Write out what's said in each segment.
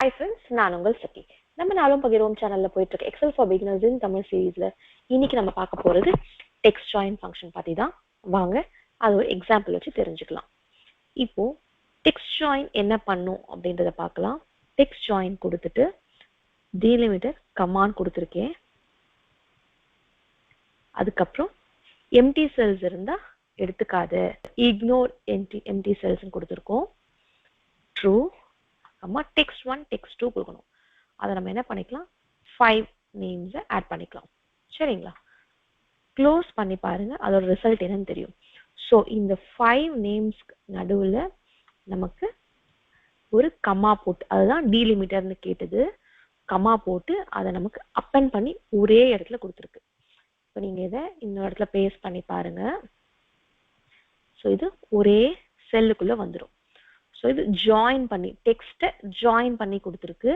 Hi friends, நான் உங்கள் சக்தி. நம்ம நாளும் பகிர்வோம் சேனல்ல போயிட்டு இருக்க எக்ஸல் ஃபார் பிகினர்ஸ் இன் தமிழ் சீரீஸ்ல இன்னைக்கு நம்ம பார்க்க போறது டெக்ஸ்ட் ஜாயின் ஃபங்க்ஷன் பத்தி தான். வாங்க அது ஒரு எக்ஸாம்பிள் வச்சு தெரிஞ்சுக்கலாம். இப்போ டெக்ஸ்ட் ஜாயின் என்ன பண்ணும் அப்படின்றத பார்க்கலாம். டெக்ஸ்ட் ஜாயின் கொடுத்துட்டு டீலிமிட்டர் கமாண்ட் கொடுத்துருக்கேன். அதுக்கப்புறம் எம்டி செல்ஸ் இருந்தா எடுத்துக்காத, இக்னோர் எம்டி செல்ஸ் கொடுத்துருக்கோம். ட்ரூ text1 text2 கொடுக்கணும். அதை நம்ம என்ன பண்ணிக்கலாம், 5 நேம்ஸ் ஆட் பண்ணிக்கலாம். சரிங்களா? க்ளோஸ் பண்ணி பாருங்க, அதோட ரிசல்ட் என்னன்னு தெரியும். ஸோ இந்த 5 நேம்ஸ் நடுவில் நமக்கு ஒரு கமா போட்டு, அதுதான் டீலிமிட்டர்னு கேட்டது, கமா போட்டு அதை நமக்கு அப்பெண்ட் பண்ணி ஒரே இடத்துல கொடுத்துருக்கு. இப்போ நீங்க இதை இன்னொரு இடத்துல பேஸ்ட் பண்ணி பாருங்க. ஸோ இது ஒரே செல்லுக்குள்ள வந்துடும். ஸோ இது ஜாயின் பண்ணி, டெக்ஸ்ட்டை ஜாயின் பண்ணி கொடுத்துருக்கு.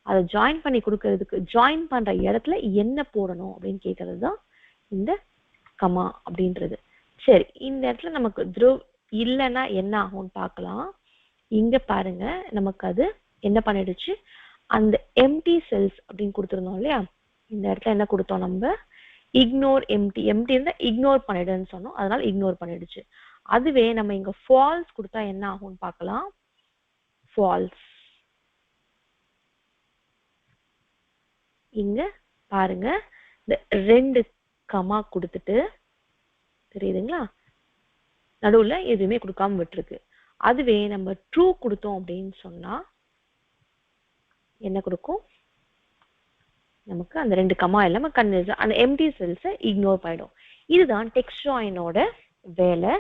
அதை ஜாயின் பண்ணி கொடுக்கறதுக்கு ஜாயின் பண்ற இடத்துல என்ன போடணும் அப்படின்னு கேட்கறது தான் இந்த கமா அப்படின்றது. சரி, இந்த இடத்துல நமக்கு த்ருவ் இல்லைன்னா என்ன ஆகும்னு பார்க்கலாம். இங்க பாருங்க, நமக்கு அது என்ன பண்ணிடுச்சு, அந்த எம்டி செல்ஸ் அப்படின்னு கொடுத்துருந்தோம் இல்லையா, இந்த இடத்துல என்ன கொடுத்தோம் நம்ம, இக்னோர் எம்டி இருந்தா இக்னோர் பண்ணிடுன்னு சொன்னோம், அதனால இக்னோர் பண்ணிடுச்சு. அதுவே நம்ம இங்க ஃபால்ஸ் கொடுத்தா என்ன ஆகும்னு பார்க்கலாம். ஃபால்ஸ். இங்க பாருங்க, இந்த 2 கமா கொடுத்துட்டு, தெரியுதுங்களா, நடுவுல எதுவுமே கொடுக்காம விட்டுருக்கு. அதுவே நம்ம ட்ரூ கொடுத்தோம் அப்படின்னு சொன்னா என்ன கொடுக்கும், நமக்கு அந்த 2 கமா இல்லாம அந்த எம்டி செல்ஸை இக்னோர் பண்ணிடும். இதுதான் டெக்ஸ்ட் ஜாயினோட வேலை.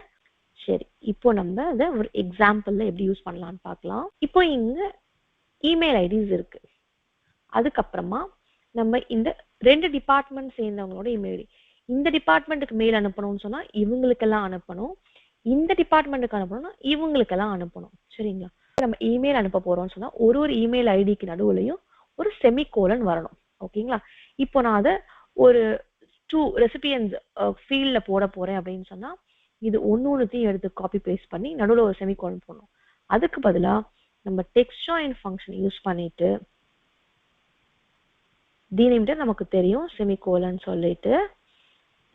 சரி, இப்போ நம்ம அதை ஒரு எக்ஸாம்பிள்ல எப்படி யூஸ் பண்ணலாம்னு பார்க்கலாம். இப்போ இங்க இமெயில் ஐடிஸ் இருக்கு. அதுக்கப்புறமா நம்ம இந்த 2 டிபார்ட்மெண்ட் சேர்ந்தவங்களோட இமெயில், இந்த டிபார்ட்மெண்ட்டுக்கு மெயில் அனுப்பணும்னு சொன்னா இவங்களுக்கெல்லாம் அனுப்பணும், இந்த டிபார்ட்மெண்ட்டுக்கு அனுப்பணும்னா இவங்களுக்கெல்லாம் அனுப்பணும். சரிங்களா? நம்ம இமெயில் அனுப்ப போறோம்னு சொன்னா ஒரு இமெயில் ஐடிக்கு நடுவுலையும் ஒரு செமிகோலன் வரணும். ஓகேங்களா? இப்போ நான் அதை ஒரு 2 ரெசிபியன்ஸ் ஃபீல்ட்ல போட போறேன் அப்படின்னு சொன்னா இது ஒன்னொன்னுத்தையும் எடுத்து காப்பி பேஸ்ட் பண்ணி நடுவில் ஒரு செமிகோலன் போடணும். அதுக்கு பதிலா நம்ம டெக்ஸ்ட் ஜாயின் ஃபங்க்ஷன் யூஸ் பண்ணிட்டு டீலிமிட்டர் நமக்கு தெரியும் செமிகோலன் சொல்லிட்டு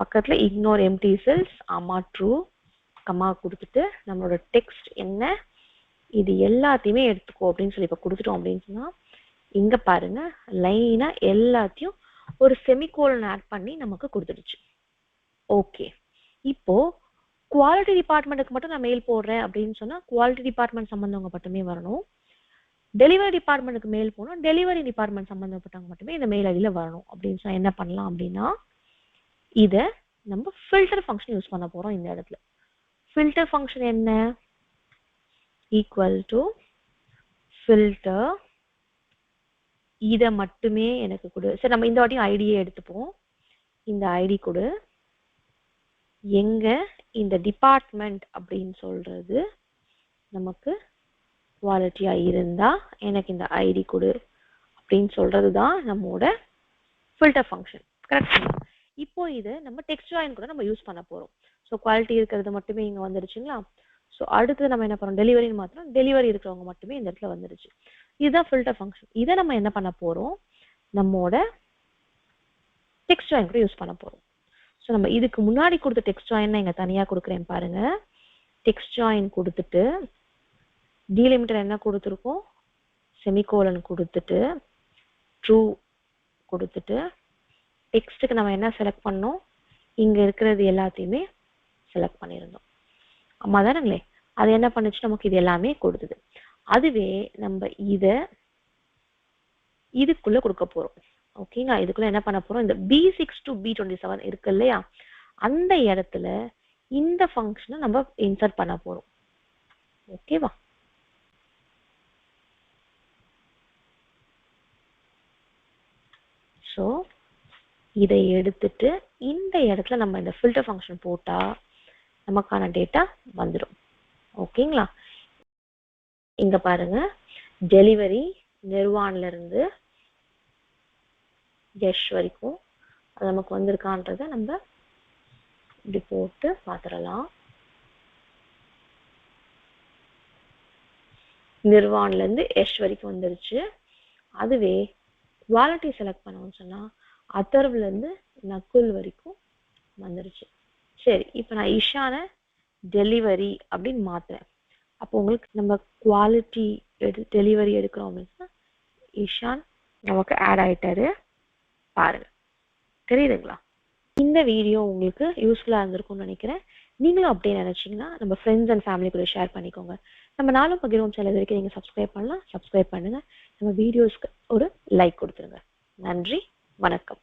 பக்கத்துல இக்னோர் எம்டி செல்ஸ், ஆமா ட்ரூ, கமா கொடுத்துட்டு நம்மளோட டெக்ஸ்ட் என்ன இது எல்லாத்தையுமே எடுத்துக்கோ அப்படின்னு சொல்லி இப்ப கொடுத்துட்டோம் அப்படின்னு சொன்னா இங்க பாருங்க லைனா எல்லாத்தையும் ஒரு செமிகோலன் ஆட் பண்ணி நமக்கு கொடுத்துடுச்சு. ஓகே, இப்போ குவாலிட்டி டிபார்ட்மெண்ட்டுக்கு மட்டும் நான் மெயில் போடுறேன் அப்படின்னு சொன்னா குவாலிட்டி டிபார்ட்மெண்ட் சம்பந்தவங்க மட்டுமே வரணும். டெலிவரி டிபார்ட்மெண்ட்டுக்கு மெயில் போகணும், டெலிவரி டிபார்ட்மெண்ட் சம்பந்தப்பட்டவங்க மட்டுமே இந்த மெயில் ஐடியில வரணும் அப்படின்னு சொன்னா என்ன பண்ணலாம் அப்படின்னா, இதை நம்ம ஃபில்டர் ஃபங்க்ஷன் யூஸ் பண்ண போறோம். இந்த இடத்துல ஃபில்டர் ஃபங்க்ஷன் என்ன, ஈக்குவல் டு ஃபில்டர், இதை மட்டுமே எனக்கு கொடு. சரி, நம்ம இந்த வாட்டியும் ஐடியை எடுத்துப்போம். இந்த ஐடி கொடு, எங்க இந்த டிபார்ட்மெண்ட் அப்படின்னு சொல்றது நமக்கு குவாலிட்டியா இருந்தா எனக்கு இந்த ஐடி கொடு அப்படின்னு சொல்றதுதான் நம்மோட ஃபில்டர் ஃபங்க்ஷன். கரெக்ட்? இப்போ இது நம்ம டெக்ஸ்ட் ஜாயின் கூட நம்ம யூஸ் பண்ண போறோம். ஸோ குவாலிட்டி இருக்கிறது மட்டுமே இங்க வந்துருச்சுங்களா. ஸோ அடுத்து நம்ம என்ன பண்றோம், டெலிவரின்னு மாத்திரம் டெலிவரி இருக்கிறவங்க மட்டுமே இந்த இடத்துல வந்துருச்சு. இதுதான் ஃபில்டர் ஃபங்க்ஷன். இதை நம்ம என்ன பண்ண போறோம், நம்மோட டெக்ஸ்ட் ஜாயின் கூட யூஸ் பண்ண போறோம். ஸோ நம்ம இதுக்கு முன்னாடி கொடுத்த டெக்ஸ்ட் ஜாயின் இங்க தனியா கொடுக்குறேன் பாருங்க. டெக்ஸ்ட் ஜாயின் கொடுத்துட்டு டீலிமிட்டர் என்ன கொடுத்துருக்கோம், செமிகோலன் கொடுத்துட்டு ட்ரூ கொடுத்துட்டு டெக்ஸ்ட்டுக்கு நம்ம என்ன செலக்ட் பண்ணோம், இங்க இருக்கிறது எல்லாத்தையுமே செலக்ட் பண்ணியிருந்தோம். ஆமா தானுங்களே, அது என்ன பண்ணுச்சு, நமக்கு இது எல்லாமே கொடுத்தது. அதுவே நம்ம இதுக்குள்ள கொடுக்க போறோம். ஓகேங்களா? இதுக்குள்ள என்ன பண்ண போறோம், இந்த B6 to B27 இருக்கு இல்லையா, அந்த இடத்துல இந்த ஃபங்க்ஷனை நம்ம இன்சர்ட் பண்ண போறோம். ஓகேவா? ஸோ இதை எடுத்துட்டு இந்த இடத்துல நம்ம இந்த ஃபில்டர் ஃபங்க்ஷன் போட்டா நமக்கான டேட்டா வந்துடும். ஓகேங்களா? இங்க பாருங்க, டெலிவரி நிர்வான்ல இருந்து யஷ் வரைக்கும் அது நமக்கு வந்திருக்கான்றத நம்ம இப்படி போட்டு பார்த்துடலாம். நிர்வான்ல இருந்து யஷ் வரைக்கும் வந்துருச்சு. அதுவே குவாலிட்டி செலக்ட் பண்ணோம்னு சொன்னா அதர்வ்ல இருந்து நக்குல் வரைக்கும் வந்துருச்சு. சரி, இப்போ நான் இஷான டெலிவரி அப்படின்னு மாத்துறேன். அப்போ உங்களுக்கு நம்ம குவாலிட்டி டெலிவரி எடுக்கிறோம் அப்படின்னா இஷான் நமக்கு ஆட் ஆயிட்டாரு. பாருங்க, தெரியுதுங்களா? இந்த வீடியோ உங்களுக்கு யூஸ்ஃபுல்லா இருந்திருக்கும்னு நினைக்கிறேன். நீங்களும் அப்படியே நினைச்சீங்கன்னா நம்ம ஃப்ரெண்ட்ஸ் அண்ட் ஃபேமிலி கூட ஷேர் பண்ணிக்கோங்க. நம்ம நாளும் பகிர்வோம் சேனல் வரைக்கும் நீங்க சப்ஸ்கிரைப் பண்ணலாம். சப்ஸ்கிரைப் பண்ணுங்க. நம்ம வீடியோஸ்க்கு ஒரு லைக் கொடுத்துருங்க. நன்றி, வணக்கம்.